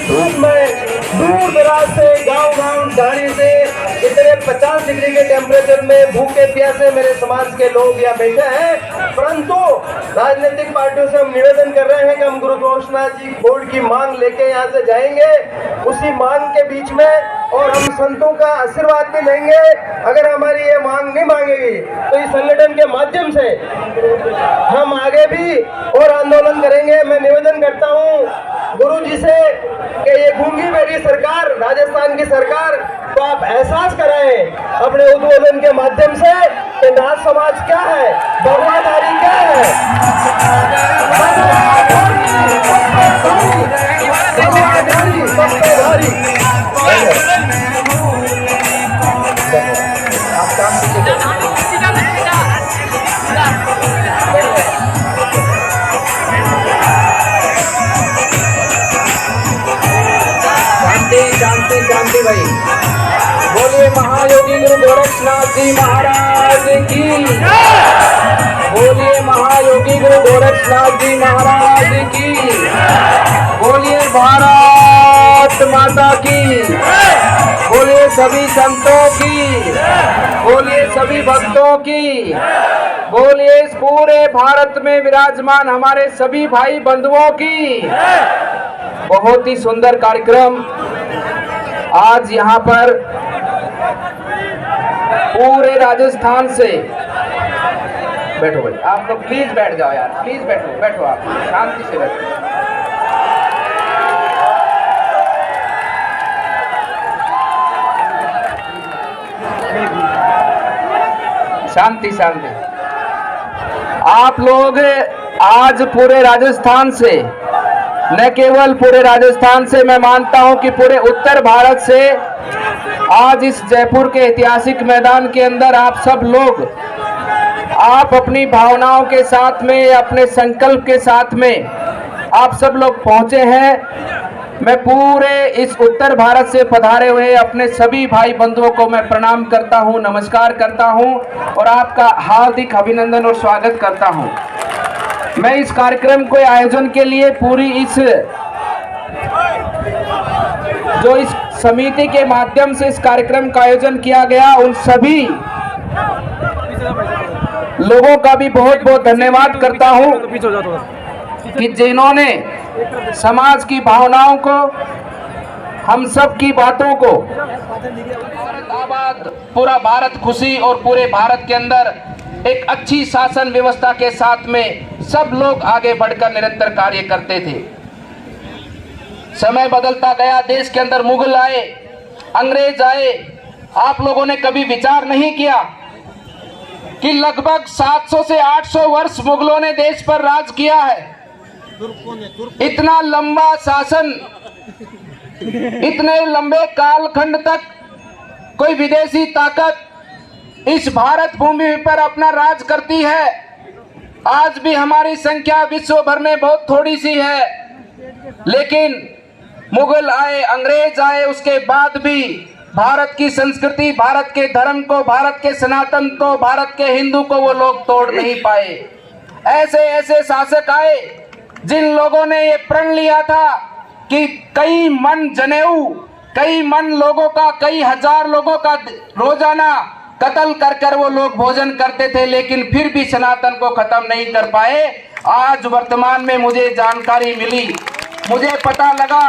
धूप में दूर दराज से गांव झाड़ी से इतने 50 डिग्री के टेम्परेचर में भूखे प्यासे मेरे समाज के लोग यहाँ बैठे हैं। परंतु राजनीतिक पार्टियों से हम निवेदन कर रहे हैं कि हम गुरु गोरक्षनाथ जी बोर्ड की मांग लेके यहाँ से जाएंगे। उसी मांग के बीच में और हम संतों का आशीर्वाद भी लेंगे। अगर हमारी ये मांग नहीं मांगेगी तो इस संगठन के माध्यम से हम आगे भी और आंदोलन करेंगे। मैं निवेदन करता हूँ गुरु जी से कि ये गूंगी बेटी सरकार, राजस्थान की सरकार को आप एहसास कराएं अपने उद्बोधन के माध्यम से कि नाथ समाज क्या है, भगवाधारी क्या है। शांति भाई, बोलिए महायोगी गुरु गोरक्षनाथ जी महाराज की, बोलिए महायोगी गुरु गोरक्षनाथ जी महाराज की, बोलिए भारत माता की, बोलिए सभी संतों की, बोलिए सभी भक्तों की, बोलिए इस पूरे भारत में विराजमान हमारे सभी भाई बंधुओं की। बहुत ही सुंदर कार्यक्रम आज यहाँ पर पूरे राजस्थान से। बैठो भाई, आप लोग प्लीज बैठ जाओ यार, प्लीज बैठो आप शांति से बैठो। शांति। आप लोग आज पूरे राजस्थान से, न केवल पूरे राजस्थान से, मैं मानता हूं कि पूरे उत्तर भारत से आज इस जयपुर के ऐतिहासिक मैदान के अंदर आप सब लोग, आप अपनी भावनाओं के साथ में, अपने संकल्प के साथ में आप सब लोग पहुंचे हैं। मैं पूरे इस उत्तर भारत से पधारे हुए अपने सभी भाई बंधुओं को मैं प्रणाम करता हूं, नमस्कार करता हूं और आपका हार्दिक अभिनंदन और स्वागत करता हूं। मैं इस कार्यक्रम के आयोजन के लिए पूरी इस समिति के माध्यम से इस कार्यक्रम का आयोजन किया गया, उन सभी लोगों का भी बहुत बहुत धन्यवाद करता हूं कि जिन्होंने समाज की भावनाओं को, हम सब की बातों को, आबाद पूरा भारत खुशी और पूरे भारत के अंदर एक अच्छी शासन व्यवस्था के साथ में सब लोग आगे बढ़कर निरंतर कार्य करते थे। समय बदलता गया, देश के अंदर मुगल आए, अंग्रेज आए। आप लोगों ने कभी विचार नहीं किया कि लगभग 700 से 800 वर्ष मुगलों ने देश पर राज किया है। इतना लंबा शासन, इतने लंबे कालखंड तक कोई विदेशी ताकत इस भारत भूमि पर अपना राज करती है। आज भी हमारी संख्या विश्व भर में बहुत थोड़ी सी है, लेकिन मुगल आए, अंग्रेज आए, उसके बाद भी भारत की संस्कृति, भारत के धर्म को, भारत के सनातन को, भारत के हिंदू को वो लोग तोड़ नहीं पाए। ऐसे ऐसे शासक आए जिन लोगों ने ये प्रण लिया था कि कई मन जनेऊ, कई मन लोगों का, कई हजार लोगों का रोजाना कत्ल कर वो लोग भोजन करते थे, लेकिन फिर भी सनातन को खत्म नहीं कर पाए। आज वर्तमान में मुझे जानकारी मिली, मुझे पता लगा,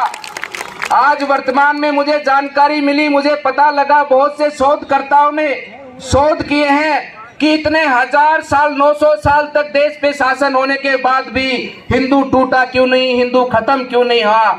आज वर्तमान में मुझे जानकारी मिली, मुझे पता लगा, बहुत से शोधकर्ताओं ने शोध किए हैं कि इतने 1000 साल, 900 साल तक देश पे शासन होने के बाद भी हिंदू टूटा क्यों नहीं, हिंदू खत्म क्यों नहीं हुआ।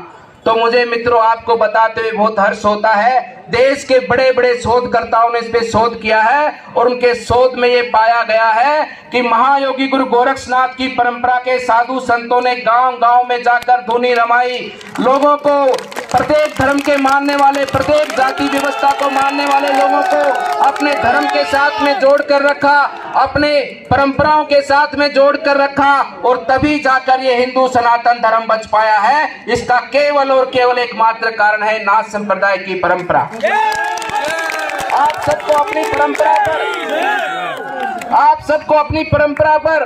तो मुझे मित्रों आपको बताते हुए बहुत हर्ष होता है, देश के बड़े बड़े शोधकर्ताओं ने इस पे शोध किया है और उनके शोध में ये पाया गया है कि महायोगी गुरु गोरक्षनाथ की परंपरा के साधु संतों ने गांव गांव में जाकर धुनी रमाई, लोगों को, प्रत्येक धर्म के मानने वाले, प्रत्येक जाति व्यवस्था को मानने वाले लोगों को अपने धर्म के साथ में जोड़ कर रखा, अपने परंपराओं के साथ में जोड़ कर रखा और तभी जाकर ये हिंदू सनातन धर्म बच पाया है। इसका केवल और केवल एकमात्र कारण है नाथ संप्रदाय की परंपरा। आप सबको अपनी परंपरा पर, आप सबको अपनी परंपरा पर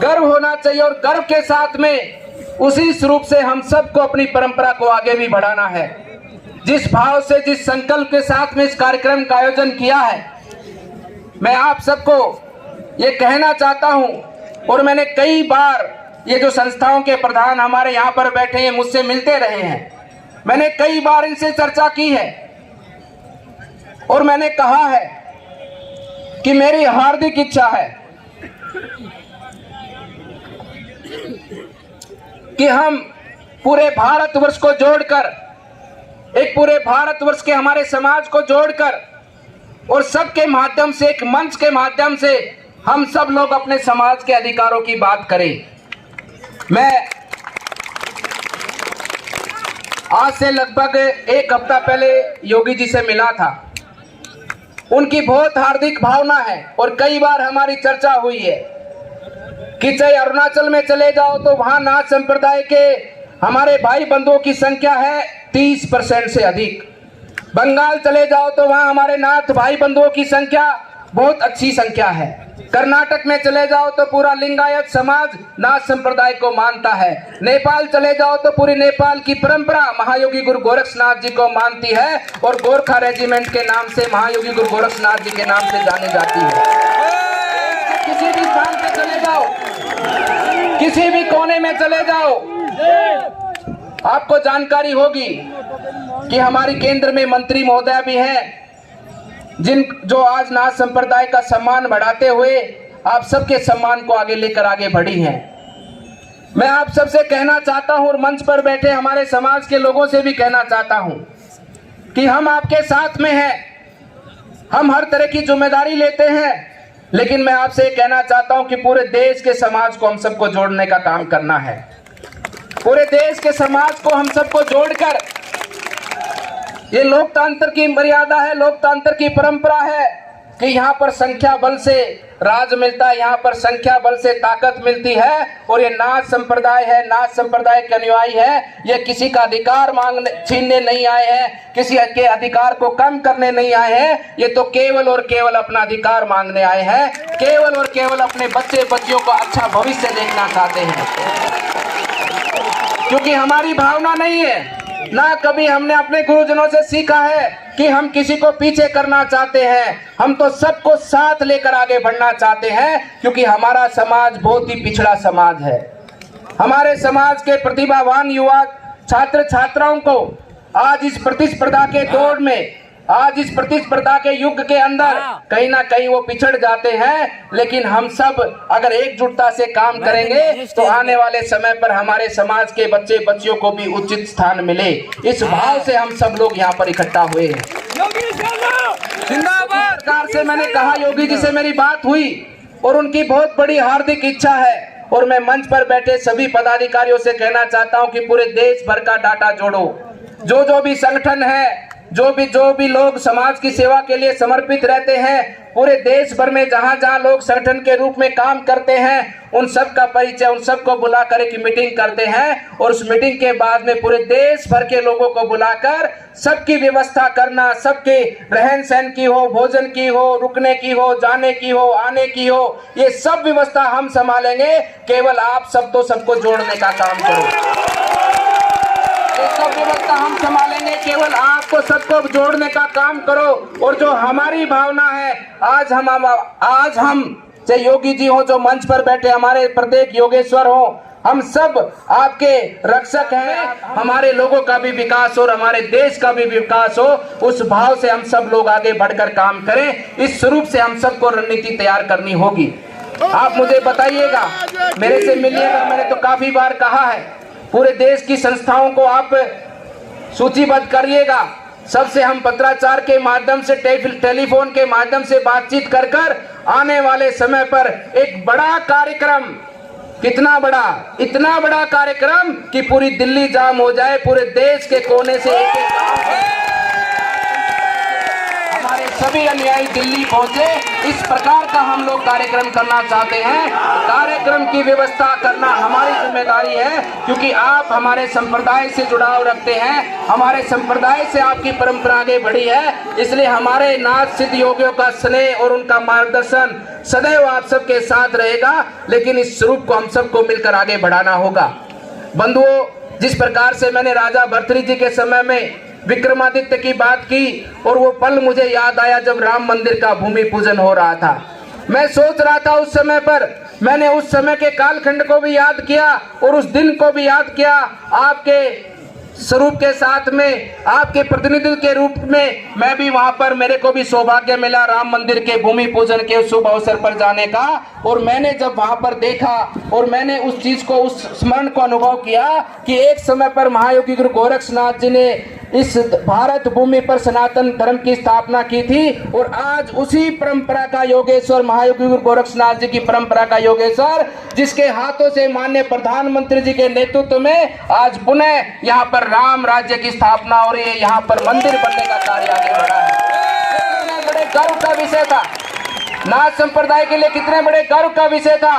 गर्व होना चाहिए और गर्व के साथ में उसी स्वरूप से हम सबको अपनी परंपरा को आगे भी बढ़ाना है। जिस भाव से, जिस संकल्प के साथ में इस कार्यक्रम का आयोजन किया है, मैं आप सबको ये कहना चाहता हूं, और मैंने कई बार ये जो संस्थाओं के प्रधान हमारे यहाँ पर बैठे हैं मुझसे मिलते रहे हैं, मैंने कई बार इनसे चर्चा की है और मैंने कहा है कि मेरी हार्दिक इच्छा है कि हम पूरे भारतवर्ष को जोड़कर, एक पूरे भारतवर्ष के हमारे समाज को जोड़कर और सबके माध्यम से, एक मंच के माध्यम से हम सब लोग अपने समाज के अधिकारों की बात करें। मैं आज से लगभग एक हफ्ता पहले योगी जी से मिला था। उनकी बहुत हार्दिक भावना है और कई बार हमारी चर्चा हुई है कि चाहे अरुणाचल में चले जाओ तो वहां नाथ संप्रदाय के हमारे भाई बंधुओं की संख्या है 30% से अधिक। बंगाल चले जाओ तो वहां हमारे नाथ भाई बंधुओं की संख्या बहुत अच्छी संख्या है। कर्नाटक में चले जाओ तो पूरा लिंगायत समाज नाथ संप्रदाय को मानता है। नेपाल चले जाओ तो पूरी नेपाल की परंपरा महायोगी गुरु गोरक्षनाथ जी को मानती है और गोरखा रेजिमेंट के नाम से महायोगी गुरु गोरक्षनाथ जी के नाम से जानी जाती है। किसी भी स्थान पे चले जाओ, किसी भी कोने में चले जाओ, आपको जानकारी होगी कि हमारी केंद्र में मंत्री महोदय भी हैं जो आज नाथ संप्रदाय का सम्मान बढ़ाते हुए आप सबके सम्मान को आगे लेकर आगे बढ़ी हैं। मैं आप सबसे कहना चाहता हूं और मंच पर बैठे हमारे समाज के लोगों से भी कहना चाहता हूं कि हम आपके साथ में हैं। हम हर तरह की जिम्मेदारी लेते हैं, लेकिन मैं आपसे कहना चाहता हूं कि पूरे देश के समाज को हम सबको जोड़ने का काम करना है। पूरे देश के समाज को हम सबको जोड़कर, ये लोकतंत्र की मर्यादा है, लोकतंत्र की परंपरा है कि यहाँ पर संख्या बल से राज मिलता है, यहाँ पर संख्या बल से ताकत मिलती है। और ये नाथ संप्रदाय है, नाथ संप्रदाय के अनुयायी है, ये किसी का अधिकार मांगने छीनने नहीं आए हैं, किसी के अधिकार को कम करने नहीं आए हैं। ये तो केवल और केवल अपना अधिकार मांगने आए हैं, केवल और केवल अपने बच्चे बच्चियों को अच्छा भविष्य देखना चाहते हैं। क्योंकि हमारी भावना नहीं है, ना कभी हमने अपने गुरुजनों से सीखा है कि हम किसी को पीछे करना चाहते हैं। हम तो सबको साथ लेकर आगे बढ़ना चाहते हैं, क्योंकि हमारा समाज बहुत ही पिछड़ा समाज है। हमारे समाज के प्रतिभावान युवा छात्र छात्राओं को आज इस प्रतिस्पर्धा के दौर में, आज इस प्रतिस्पर्धा के युग के अंदर कहीं ना कहीं वो पिछड़ जाते हैं। लेकिन हम सब अगर एकजुटता से काम करेंगे तो आने वाले समय पर हमारे समाज के बच्चे बच्चियों को भी उचित स्थान मिले, इस भाव से हम सब लोग यहाँ पर इकट्ठा हुए हैं। सरकार से मैंने कहा, योगी जी से मेरी बात हुई और उनकी बहुत बड़ी हार्दिक इच्छा है, और मैं मंच पर बैठे सभी पदाधिकारियों से कहना चाहता हूँ कि पूरे देश भर का डाटा जोड़ो। जो भी संगठन है, जो भी लोग समाज की सेवा के लिए समर्पित रहते हैं, पूरे देश भर में जहां जहां लोग संगठन के रूप में काम करते हैं, उन सब का परिचय, उन सबको बुलाकर एक मीटिंग करते हैं। और उस मीटिंग के बाद में पूरे देश भर के लोगों को बुलाकर सबकी व्यवस्था करना, सबके रहन सहन की हो, भोजन की हो, रुकने की हो, जाने की हो, आने की हो, ये सब व्यवस्था हम संभालेंगे। केवल आप सब तो सबको जोड़ने का काम करो, सब व्यवस्था हम संभालेंगे, केवल आपको सबको जोड़ने का काम करो। और जो हमारी भावना है, आज हम चाहे योगी जी हो, जो मंच पर बैठे हमारे प्रत्येक योगेश्वर हो, हम सब आपके रक्षक हैं। हमारे लोगों का भी विकास हो और हमारे देश का भी विकास हो, उस भाव से हम सब लोग आगे बढ़कर काम करें। इस स्वरूप से हम सबको रणनीति तैयार करनी होगी। आप मुझे बताइएगा, मेरे से मिलिएगा, मैंने तो काफी बार कहा है, पूरे देश की संस्थाओं को आप सूचीबद्ध करिएगा। सबसे हम पत्राचार के माध्यम से, टेलीफोन के माध्यम से बातचीत कर आने वाले समय पर एक बड़ा कार्यक्रम, कितना बड़ा, इतना बड़ा कार्यक्रम कि पूरी दिल्ली जाम हो जाए, पूरे देश के कोने से एक गांव से हमारे सभी अनुयायी दिल्ली पहुंचे, इस प्रकार का हम लोग कार्यक्रम करना चाहते हैं। कार्यक्रम की व्यवस्था करना हमारी जिम्मेदारी है, क्योंकि आप हमारे संप्रदाय से जुड़ाव रखते हैं, हमारे संप्रदाय से आपकी परंपरा आगे बढ़ी है। इसलिए हमारे नाथ सिद्ध योगियों का स्नेह और उनका मार्गदर्शन सदैव आप सबके साथ रहेगा। लेकिन इस स्वरूप को हम सबको मिलकर आगे बढ़ाना होगा। बंधुओं, जिस प्रकार से मैंने राजा भर्तृहरि जी के समय में विक्रमादित्य की बात की और वो पल मुझे याद आया जब राम मंदिर का भूमि पूजन हो रहा था। मैं सोच रहा था उस समय पर, मैंने उस समय के कालखंड को भी याद किया और उस दिन को भी याद किया। आपके स्वरूप के साथ में, आपके प्रतिनिधि के रूप में मैं भी वहां पर, मेरे को भी सौभाग्य मिला राम मंदिर के भूमि पूजन के शुभ अवसर पर जाने का। और मैंने जब वहां पर देखा और मैंने उस चीज को, उस स्मरण को अनुभव किया कि एक समय पर महायोगी गुरु गोरक्षनाथ जी ने इस भारत भूमि पर सनातन धर्म की स्थापना की थी और आज उसी परंपरा का योगेश्वर, महायोगी गुरु गोरक्षनाथ जी की परंपरा का योगेश्वर, जिसके हाथों से माननीय प्रधानमंत्री जी के नेतृत्व में आज पुनः यहाँ पर राम राज्य की स्थापना हो रही है, यहाँ पर मंदिर बनने का कार्य आगे बढ़ा है। कितने बड़े गर्व का विषय था नाथ संप्रदाय के लिए, कितने बड़े गर्व का विषय था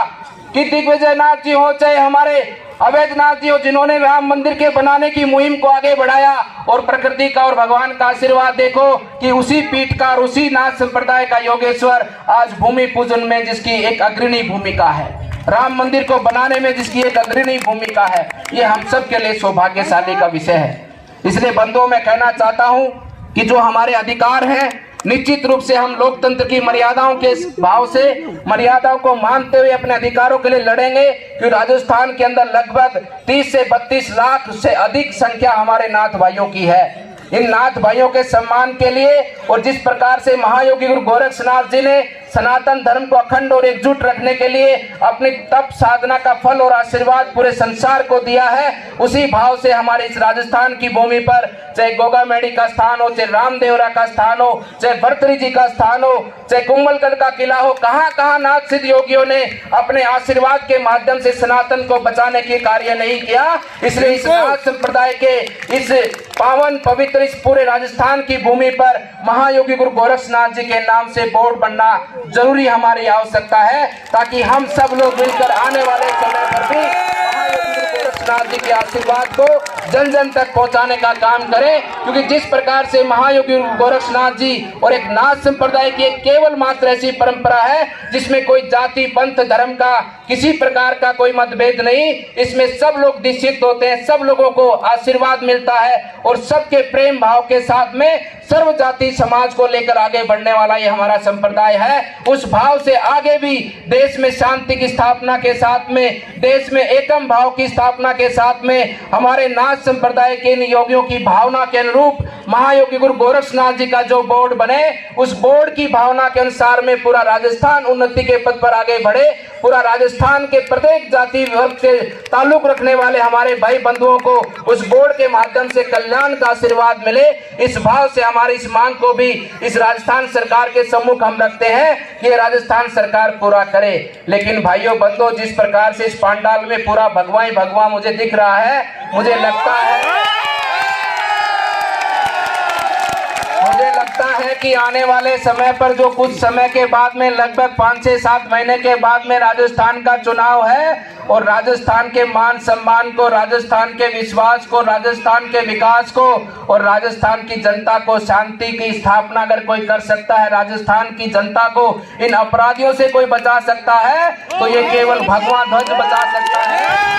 कि दिग्विजय नाथ जी हो चाहे हमारे अवैधनाथ जी हो, जिन्होंने राम मंदिर के बनाने की मुहिम को आगे बढ़ाया। और प्रकृति का और भगवान का आशीर्वाद देखो कि उसी पीठ का और उसी नाथ संप्रदाय का योगेश्वर आज भूमि पूजन में जिसकी एक अग्रणी भूमिका है, राम मंदिर को बनाने में जिसकी एक अग्रणी भूमिका है, ये हम सब के लिए सौभाग्यशाली का विषय है। इसलिए बंधुओं, मैं कहना चाहता हूं कि जो हमारे अधिकार हैं, निश्चित रूप से हम लोकतंत्र की मर्यादाओं के भाव से, मर्यादाओं को मानते हुए अपने अधिकारों के लिए लड़ेंगे। कि राजस्थान के अंदर लगभग 30 से 32 लाख से अधिक संख्या हमारे नाथ भाइयों की है। इन नाथ भाइयों के सम्मान के लिए और जिस प्रकार से महायोगी गुरु गोरक्षनाथ जी ने सनातन धर्म को अखंड और एकजुट रखने के लिए अपनी तप साधना का फल और आशीर्वाद पूरे संसार को दिया है, उसी भाव से हमारे इस राजस्थान की भूमि पर चाहे गोगामेड़ी का स्थान हो, चाहे रामदेवरा का स्थान हो, चाहे भर्तृहरि जी का स्थान हो, चाहे कुंभलगढ़ का किला हो, कहां कहां नाथ सिद्ध योगियों ने अपने आशीर्वाद के माध्यम से सनातन को बचाने के कार्य नहीं किया। इसलिए इस नाथ संप्रदाय के इस पावन पवित्र इस पूरे राजस्थान की भूमि पर महायोगी गुरु गोरक्षनाथ जी के नाम से बोर्ड बनना जरूरी हमारी आवश्यकता है, ताकि हम सब लोग मिलकर आने वाले समय पर भी महायोगी गुरु गोरक्षनाथ जी के आशीर्वाद को जन जन तक पहुंचाने का काम करें। क्योंकि जिस प्रकार से महायोगी गुरु गोरक्षनाथ जी और एक नाथ संप्रदाय की एक केवल मात्र ऐसी परंपरा है जिसमें कोई जाति पंथ धर्म का किसी प्रकार का कोई मतभेद नहीं, इसमें सब लोग दीक्षित होते हैं, सब लोगों को आशीर्वाद मिलता है और सबके प्रेम भाव के साथ में सर्व जाति समाज को लेकर आगे बढ़ने वाला ये हमारा संप्रदाय है। उस भाव से आगे भी देश में शांति की स्थापना के साथ में, देश में एकम भाव की स्थापना के साथ में हमारे नाथ संप्रदाय के इन योगियों की भावना के अनुरूप महायोगी गुरु गोरक्षनाथ जी का जो बोर्ड बने, उस बोर्ड की भावना के अनुसार में पूरा राजस्थान उन्नति के पथ पर आगे बढ़े। पूरा राजस्थान के प्रत्येक जाति वर्ग से ताल्लुक रखने वाले हमारे भाई बंधुओं को उस बोर्ड के माध्यम से कल्याण का आशीर्वाद मिले, इस भाव से हमारी इस मांग को भी इस राजस्थान सरकार के सम्मुख हम रखते हैं कि ये राजस्थान सरकार पूरा करे। लेकिन भाइयों बंधुओं, जिस प्रकार से इस पांडाल में पूरा भगवा ही भगवा मुझे दिख रहा है, मुझे लगता है कि आने वाले समय पर जो कुछ समय के बाद में लगभग 5 से 7 महीने के बाद में राजस्थान का चुनाव है और राजस्थान के मान सम्मान को, राजस्थान के विश्वास को, राजस्थान के विकास को और राजस्थान की जनता को शांति की स्थापना अगर कोई कर सकता है, राजस्थान की जनता को इन अपराधियों से कोई बचा सकता है, तो ये केवल भगवा ध्वज बचा सकता है।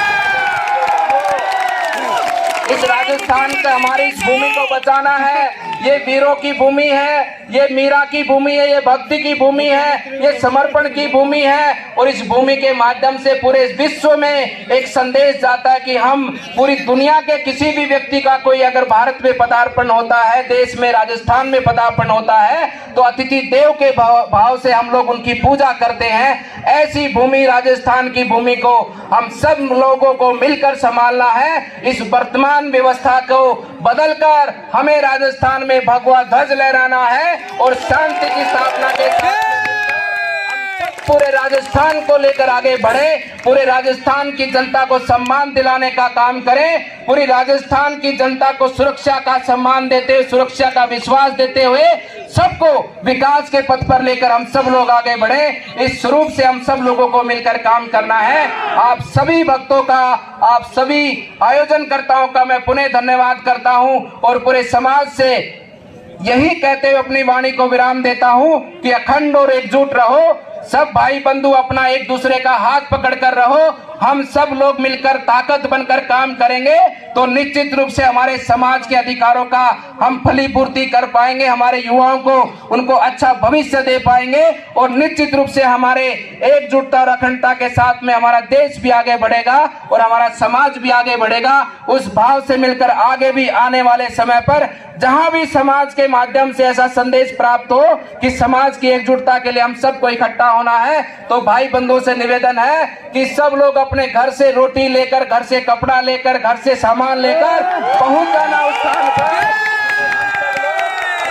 इस राजस्थान से हमारी इस भूमि को बचाना है। ये वीरों की भूमि है, ये मीरा की भूमि है, ये भक्ति की भूमि है, ये समर्पण की भूमि है और इस भूमि के माध्यम से पूरे विश्व में एक संदेश जाता है कि हम पूरी दुनिया के किसी भी व्यक्ति का कोई अगर भारत में पदार्पण होता है, देश में राजस्थान में पदार्पण होता है, तो अतिथि देव के भाव से हम लोग उनकी पूजा करते हैं। ऐसी भूमि राजस्थान की भूमि को हम सब लोगों को मिलकर संभालना है। इस वर्तमान व्यवस्था को बदलकर हमें राजस्थान में भगवा ध्वज लहराना है और शांति की स्थापना के साथ पूरे राजस्थान को लेकर आगे बढ़े, पूरे राजस्थान की जनता को सम्मान दिलाने का काम करें, पूरी राजस्थान की जनता को सुरक्षा का सम्मान देते हुए, सुरक्षा का विश्वास देते हुए सबको विकास के पथ पर लेकर हम सब लोग आगे बढ़े। इस स्वरूप से हम सब लोगों को मिलकर काम करना है। आप सभी भक्तों का, आप सभी आयोजनकर्ताओं का मैं पुनः धन्यवाद करता हूं और पूरे समाज से यही कहते हुए अपनी वाणी को विराम देता हूं कि अखंड और एकजुट रहो। सब भाई बंधु अपना एक दूसरे का हाथ पकड़कर रहो। हम सब लोग मिलकर ताकत बनकर काम करेंगे तो निश्चित रूप से हमारे समाज के अधिकारों का हम फलीपूर्ति कर पाएंगे, हमारे युवाओं को उनको अच्छा भविष्य दे पाएंगे और निश्चित रूप से हमारे एकजुटता और अखंडता के साथ में हमारा देश भी आगे बढ़ेगा और हमारा समाज भी आगे बढ़ेगा। उस भाव से मिलकर आगे भी आने वाले समय पर जहां भी समाज के माध्यम से ऐसा संदेश प्राप्त हो कि समाज की एकजुटता के लिए हम सबको इकट्ठा होना है, तो भाई बंधुओं से निवेदन है कि सब लोग अपने घर से रोटी लेकर, घर से कपड़ा लेकर, घर से सामान लेकर पहुंच जाना उस स्थान पर।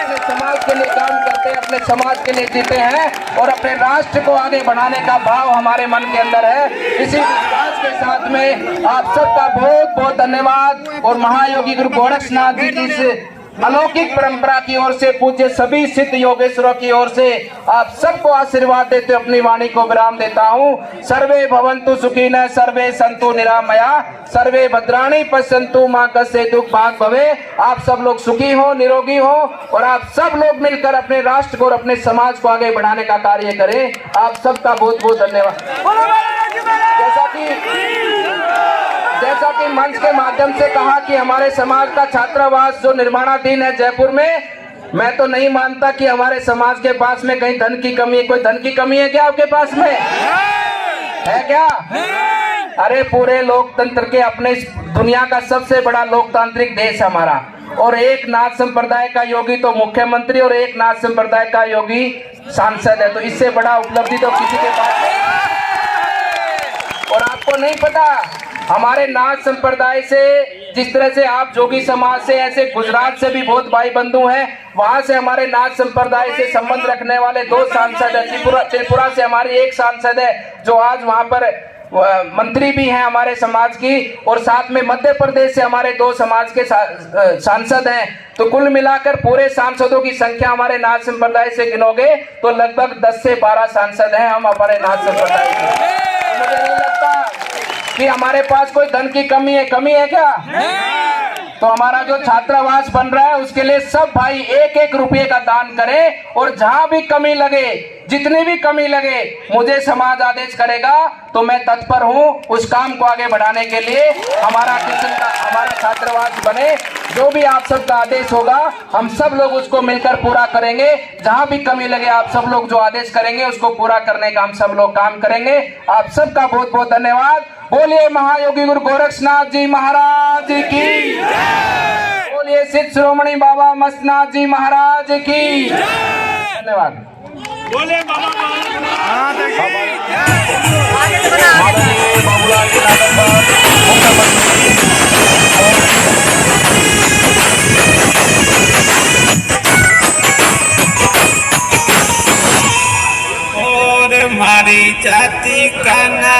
अपने समाज के लिए काम करते हैं, अपने समाज के लिए जीते हैं और अपने राष्ट्र को आगे बढ़ाने का भाव हमारे मन के अंदर है। इसी विश्वास के साथ में आप सबका बहुत बहुत धन्यवाद और महायोगी गुरु गोरक्षनाथ जी की इस अलौकिक परंपरा की ओर से, पूज्य सभी सिद्ध योगेश्वरों की ओर से आप सबको आशीर्वाद देते अपनी वाणी को विराम देता हूँ। सर्वे भवन्तु सुखिनः, सर्वे सन्तु निरामया, सर्वे भद्राणि पश्यन्तु मां कस्य दुख भाग भवे। आप सब लोग सुखी हो, निरोगी हो और आप सब लोग मिलकर अपने राष्ट्र को और अपने समाज को आगे बढ़ाने का कार्य करें। आप सबका बहुत बहुत धन्यवाद। जैसा कि मंच के माध्यम से कहा कि हमारे समाज का छात्रावास जो निर्माणाधीन है जयपुर में, मैं तो नहीं मानता कि हमारे समाज के पास में कहीं धन की कमी है। कोई धन की कमी है क्या आपके पास में? है क्या? अरे पूरे लोकतंत्र के अपने दुनिया का सबसे बड़ा लोकतांत्रिक देश हमारा, और एक नाथ संप्रदाय का योगी तो मुख्यमंत्री और एक नाथ संप्रदाय का योगी सांसद है, तो इससे बड़ा उपलब्धि तो किसी के पास नहीं। और आपको नहीं पता, हमारे नाथ संप्रदाय से जिस तरह से आप जोगी समाज से, ऐसे गुजरात से भी बहुत भाई बंधु हैं, वहां से हमारे नाथ संप्रदाय से संबंध रखने वाले 2 सांसद है। त्रिपुरा से हमारी एक सांसद है जो आज वहां पर मंत्री भी हैं हमारे समाज की, और साथ में मध्य प्रदेश से हमारे 2 समाज के सांसद हैं। तो कुल मिलाकर पूरे सांसदों की संख्या हमारे नाथ संप्रदाय से गिनोगे तो लगभग 10 से 12 सांसद हैं हम हमारे नाथ संप्रदाय के। मुझे नहीं लगता कि हमारे पास कोई धन की कमी है क्या? तो हमारा जो छात्रावास बन रहा है उसके लिए सब भाई 1-1 रुपये का दान करें, और जहां भी कमी लगे, जितनी भी कमी लगे, मुझे समाज आदेश करेगा तो मैं तत्पर हूं उस काम को आगे बढ़ाने के लिए। हमारा छात्रावास बने, जो भी आप सबका आदेश होगा हम सब लोग उसको मिलकर पूरा करेंगे। जहां भी कमी लगे आप सब लोग जो आदेश करेंगे उसको पूरा करने का हम सब लोग काम करेंगे। आप सबका बहुत बहुत धन्यवाद। बोलिए महायोगी गुरु गोरक्षनाथ जी महाराज की, बोलिए सिद्ध शिरोमणि बाबा मस्तनाथ जी महाराज की। धन्यवाद। बोले और मारी जाति का ना